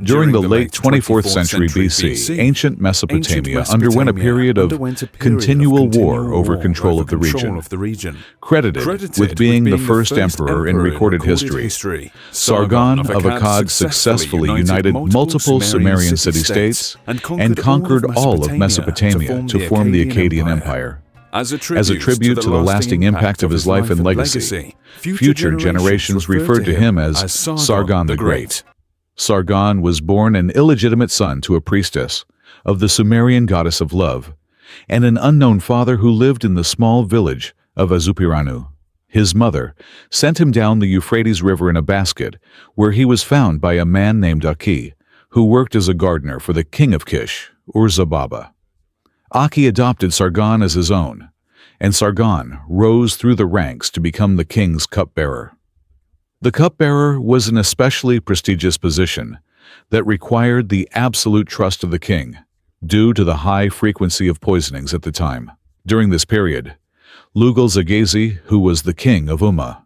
During the late 24th century BC, ancient Mesopotamia underwent a period of continual war over control of the region. Credited with being the first emperor in recorded history, Sargon of Akkad successfully united multiple Sumerian city-states and conquered all of Mesopotamia to form the Akkadian Empire. As a tribute to the lasting impact of his life and legacy, future generations referred to him as Sargon the Great. Sargon was born an illegitimate son to a priestess of the Sumerian goddess of love and an unknown father who lived in the small village of Azupiranu. His mother sent him down the Euphrates River in a basket, where he was found by a man named Aki, who worked as a gardener for the king of Kish, Ur-Zababa. Aki adopted Sargon as his own, and Sargon rose through the ranks to become the king's cupbearer. The cupbearer was an especially prestigious position that required the absolute trust of the king, due to the high frequency of poisonings at the time. During this period, Lugal-Zaghazi, who was the king of Umma,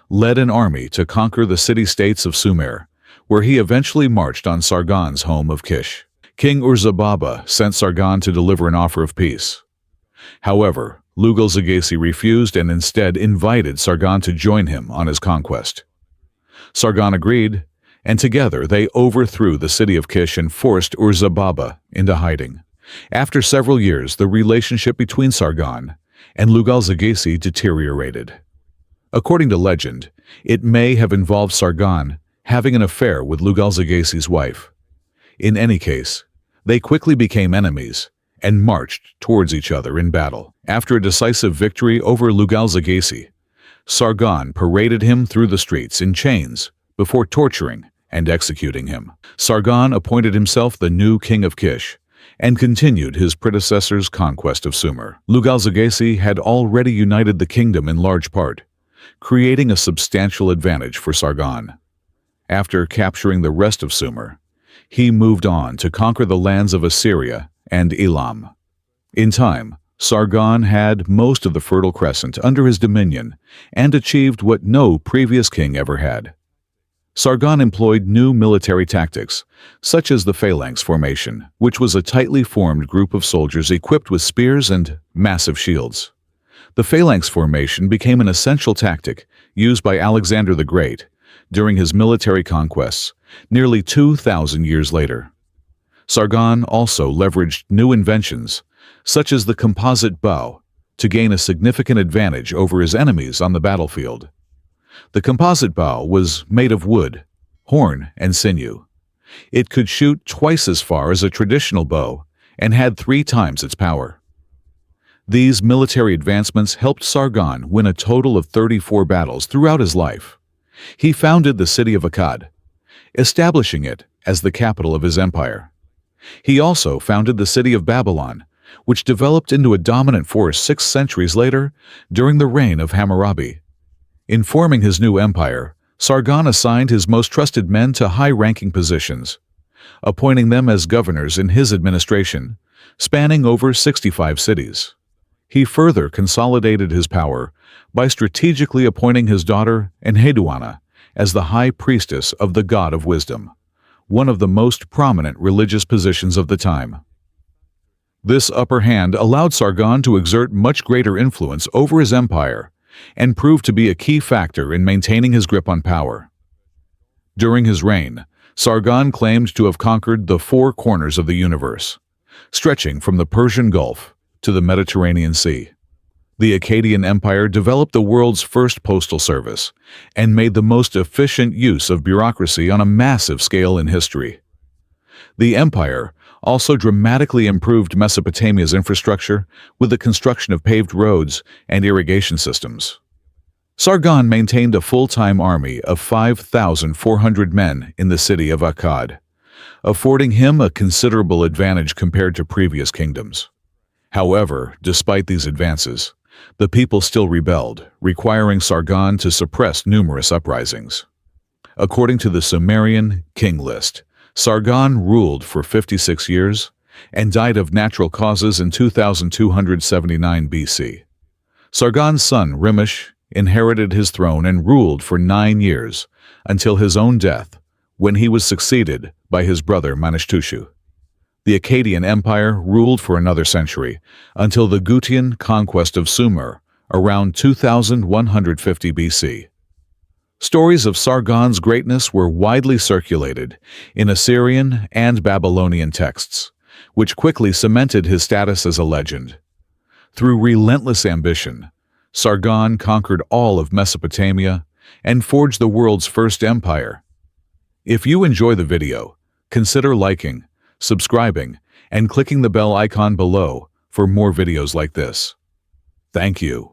led an army to conquer the city-states of Sumer, where he eventually marched on Sargon's home of Kish. King Ur-Zababa sent Sargon to deliver an offer of peace. However, Lugal-Zaghazi refused and instead invited Sargon to join him on his conquest. Sargon agreed, and together they overthrew the city of Kish and forced Ur-Zababa into hiding. After several years, the relationship between Sargon and Lugal-Zaghazi deteriorated. According to legend, it may have involved Sargon having an affair with Lugal-Zaghazi's wife. In any case, they quickly became enemies and marched towards each other in battle. After a decisive victory over Lugal-Zaghazi, Sargon paraded him through the streets in chains before torturing and executing him. Sargon appointed himself the new king of Kish and continued his predecessor's conquest of Sumer. Lugal-Zaghazi had already united the kingdom in large part, creating a substantial advantage for Sargon. After capturing the rest of Sumer, he moved on to conquer the lands of Assyria and Elam. In time, Sargon had most of the Fertile Crescent under his dominion and achieved what no previous king ever had. Sargon employed new military tactics, such as the phalanx formation, which was a tightly formed group of soldiers equipped with spears and massive shields. The phalanx formation became an essential tactic used by Alexander the Great during his military conquests nearly 2,000 years later. Sargon also leveraged new inventions, such as the composite bow, to gain a significant advantage over his enemies on the battlefield. The composite bow was made of wood, horn, and sinew. It could shoot twice as far as a traditional bow and had 3 times its power. These military advancements helped Sargon win a total of 34 battles throughout his life. He founded the city of Akkad, establishing it as the capital of his empire. He also founded the city of Babylon, which developed into a dominant force 6 centuries later during the reign of Hammurabi. In forming his new empire, Sargon assigned his most trusted men to high-ranking positions, appointing them as governors in his administration, spanning over 65 cities. He further consolidated his power by strategically appointing his daughter Enheduanna as the high priestess of the god of wisdom, one of the most prominent religious positions of the time. This upper hand allowed Sargon to exert much greater influence over his empire and proved to be a key factor in maintaining his grip on power. During his reign, Sargon claimed to have conquered the 4 corners of the universe, stretching from the Persian Gulf to the Mediterranean Sea. The Akkadian Empire developed the world's first postal service and made the most efficient use of bureaucracy on a massive scale in history. The empire also dramatically improved Mesopotamia's infrastructure with the construction of paved roads and irrigation systems. Sargon maintained a full-time army of 5,400 men in the city of Akkad, affording him a considerable advantage compared to previous kingdoms. However, despite these advances, the people still rebelled, requiring Sargon to suppress numerous uprisings. According to the Sumerian king list, Sargon ruled for 56 years and died of natural causes in 2279 BC. Sargon's son Rimush inherited his throne and ruled for 9 years until his own death, when he was succeeded by his brother Manishtushu. The Akkadian Empire ruled for another century, until the Gutian conquest of Sumer, around 2150 BC. Stories of Sargon's greatness were widely circulated in Assyrian and Babylonian texts, which quickly cemented his status as a legend. Through relentless ambition, Sargon conquered all of Mesopotamia and forged the world's first empire. If you enjoy the video, consider liking, subscribing, and clicking the bell icon below for more videos like this. Thank you.